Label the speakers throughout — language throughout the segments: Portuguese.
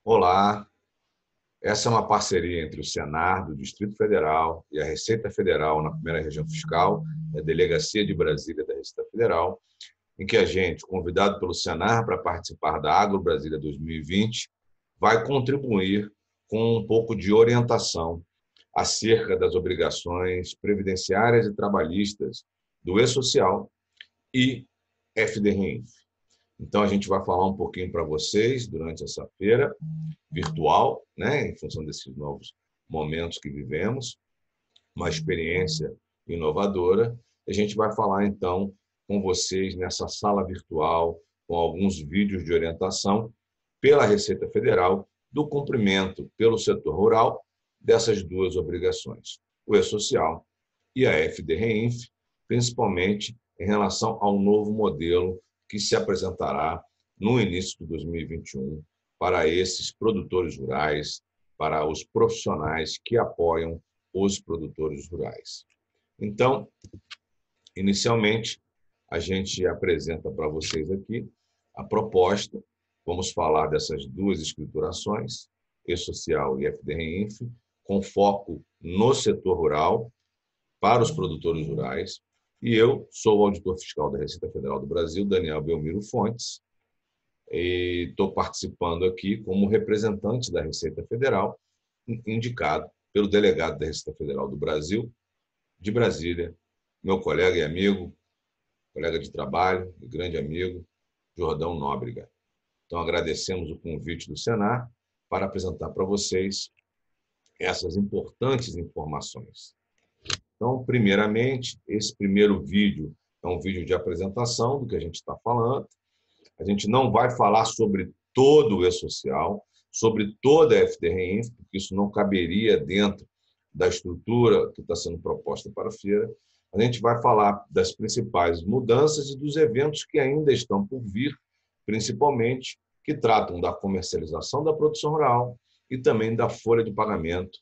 Speaker 1: Olá, essa é uma parceria entre o Senar do Distrito Federal e a Receita Federal na primeira região fiscal, a Delegacia de Brasília da Receita Federal, em que a gente, convidado pelo Senar para participar da Agro Brasília 2020, vai contribuir com um pouco de orientação acerca das obrigações previdenciárias e trabalhistas do E-Social e FDRINF. Então, a gente vai falar um pouquinho para vocês durante essa feira virtual, né, em função desses novos momentos que vivemos, uma experiência inovadora. A gente vai falar, então, com vocês nessa sala virtual, com alguns vídeos de orientação pela Receita Federal do cumprimento pelo setor rural dessas duas obrigações, o E-Social e a FDRINF, principalmente em relação ao novo modelo que se apresentará no início de 2021 para esses produtores rurais, para os profissionais que apoiam os produtores rurais. Então, inicialmente, a gente apresenta para vocês aqui a proposta. Vamos falar dessas duas escriturações, E-Social e FDRINF, com foco no setor rural, para os produtores rurais. E eu sou o auditor fiscal da Receita Federal do Brasil, Daniel Belmiro Fontes, e estou participando aqui como representante da Receita Federal, indicado pelo delegado da Receita Federal do Brasil, de Brasília, meu colega e amigo, colega de trabalho e grande amigo, Jordão Nóbrega. Então, agradecemos o convite do Senar para apresentar para vocês essas importantes informações. Então, primeiramente, esse primeiro vídeo é um vídeo de apresentação do que a gente está falando. A gente não vai falar sobre todo o E-Social, sobre toda a FDRINF, porque isso não caberia dentro da estrutura que está sendo proposta para a feira. A gente vai falar das principais mudanças e dos eventos que ainda estão por vir, principalmente, que tratam da comercialização da produção rural e também da folha de pagamento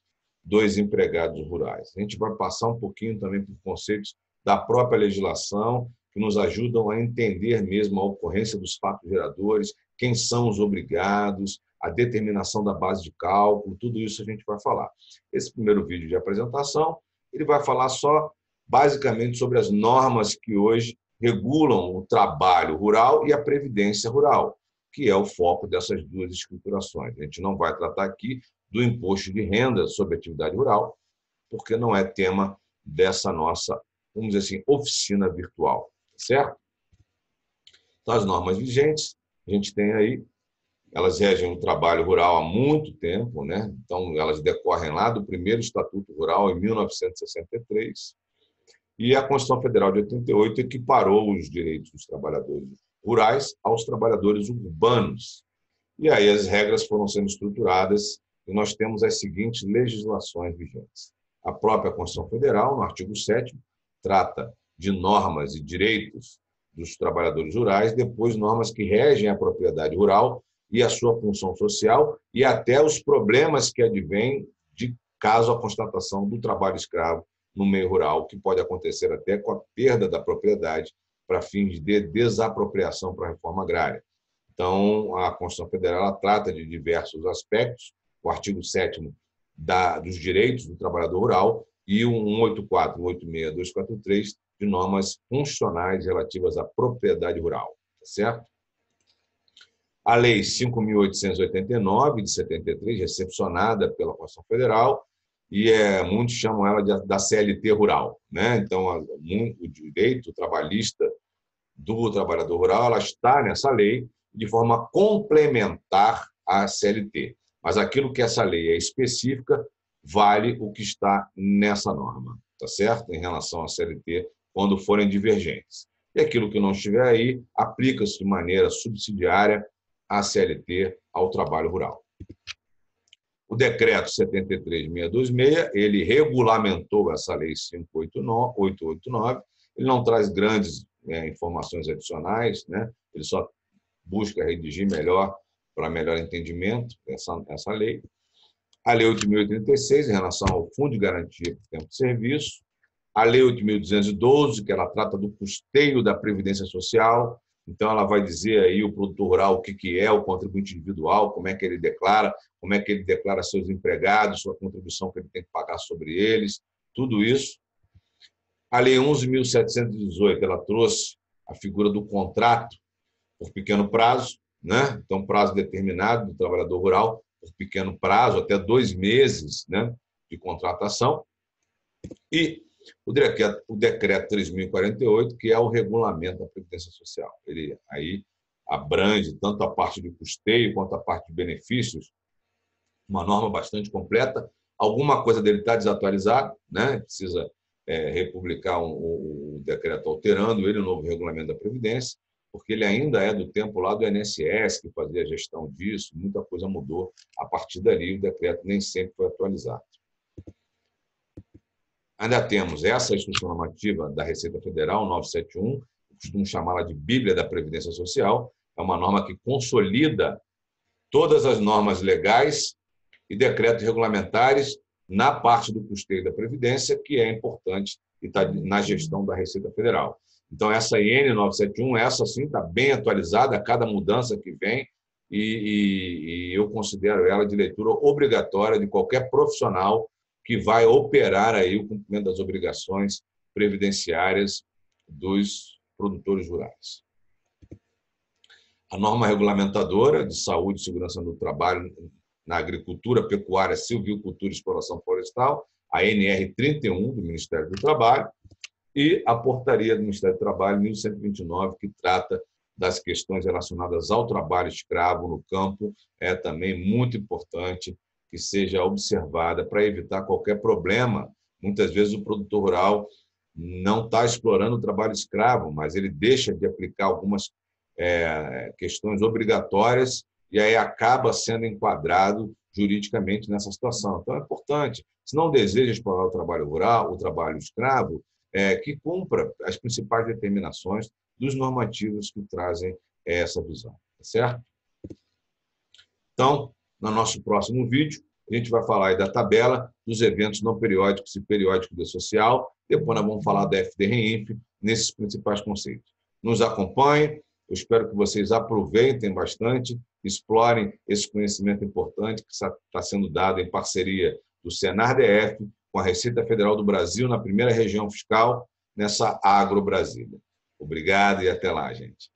Speaker 1: dos empregados rurais. A gente vai passar um pouquinho também por conceitos da própria legislação, que nos ajudam a entender mesmo a ocorrência dos fatos geradores, quem são os obrigados, a determinação da base de cálculo, tudo isso a gente vai falar. Esse primeiro vídeo de apresentação, ele vai falar só, basicamente, sobre as normas que hoje regulam o trabalho rural e a previdência rural, que é o foco dessas duas escriturações. A gente não vai tratar aqui do imposto de renda sobre atividade rural, porque não é tema dessa nossa, vamos dizer assim, oficina virtual, certo? Então, as normas vigentes, a gente tem aí, elas regem o trabalho rural há muito tempo, né? Então, elas decorrem lá do primeiro Estatuto Rural, em 1963, e a Constituição Federal de 88 equiparou os direitos dos trabalhadores rurais aos trabalhadores urbanos. E aí as regras foram sendo estruturadas e nós temos as seguintes legislações vigentes. A própria Constituição Federal, no artigo 7º, trata de normas e direitos dos trabalhadores rurais, depois normas que regem a propriedade rural e a sua função social e até os problemas que advêm de caso a constatação do trabalho escravo no meio rural, que pode acontecer até com a perda da propriedade para fins de desapropriação para a reforma agrária. Então, a Constituição Federal trata de diversos aspectos, o artigo 7º dos direitos do trabalhador rural e o 184, 186, 243 de normas funcionais relativas à propriedade rural, tá certo? A Lei 5.889, de 73, recepcionada pela Constituição Federal, e muitos chamam ela da CLT rural, né? Então, o direito trabalhista do trabalhador rural, ela está nessa lei de forma complementar à CLT. Mas aquilo que essa lei é específica vale o que está nessa norma, tá certo? Em relação à CLT, quando forem divergentes. E aquilo que não estiver aí, aplica-se de maneira subsidiária à CLT, ao trabalho rural. O decreto 73.626, ele regulamentou essa lei 5.889, ele não traz grandes informações adicionais, né? Ele só busca redigir melhor, para melhor entendimento essa lei. A Lei 8.036, em relação ao Fundo de Garantia por Tempo de Serviço. A Lei 8.212, que ela trata do custeio da Previdência Social, Então, ela vai dizer aí o produtor rural o que é o contribuinte individual, como é que ele declara, como é que ele declara seus empregados, sua contribuição que ele tem que pagar sobre eles, tudo isso. A Lei 11.718, ela trouxe a figura do contrato por pequeno prazo, né? Então, prazo determinado do trabalhador rural por pequeno prazo, até 2 meses, né, de contratação. E o decreto 3.048, que é o regulamento da Previdência Social. Ele aí abrange tanto a parte de custeio quanto a parte de benefícios, uma norma bastante completa. Alguma coisa dele está desatualizada, né? Precisa republicar o decreto alterando ele, o novo regulamento da Previdência, porque ele ainda é do tempo lá do INSS, que fazia a gestão disso, muita coisa mudou. A partir dali, o decreto nem sempre foi atualizado. Ainda temos essa instrução normativa da Receita Federal, 971, costumo chamá-la de Bíblia da Previdência Social, é uma norma que consolida todas as normas legais e decretos regulamentares na parte do custeio da Previdência, que é importante e está na gestão da Receita Federal. Então, essa IN 971, essa sim está bem atualizada a cada mudança que vem e eu considero ela de leitura obrigatória de qualquer profissional que vai operar aí o cumprimento das obrigações previdenciárias dos produtores rurais. A norma regulamentadora de saúde e segurança do trabalho na agricultura, pecuária, silvicultura e exploração florestal, a NR 31 do Ministério do Trabalho, e a portaria do Ministério do Trabalho 1129, que trata das questões relacionadas ao trabalho escravo no campo, é também muito importante que seja observada para evitar qualquer problema. Muitas vezes o produtor rural não está explorando o trabalho escravo, mas ele deixa de aplicar algumas questões obrigatórias e aí acaba sendo enquadrado juridicamente nessa situação. Então, é importante, se não deseja explorar o trabalho rural, o trabalho escravo, que cumpra as principais determinações dos normativos que trazem essa visão. Tá certo? Então, no nosso próximo vídeo, a gente vai falar aí da tabela dos eventos não periódicos e periódicos da social. Depois nós vamos falar da FDRINF nesses principais conceitos. Nos acompanhem. Eu espero que vocês aproveitem bastante, explorem esse conhecimento importante que está sendo dado em parceria do Senar-DF com a Receita Federal do Brasil na primeira região fiscal, nessa Agro Brasília. Obrigado e até lá, gente.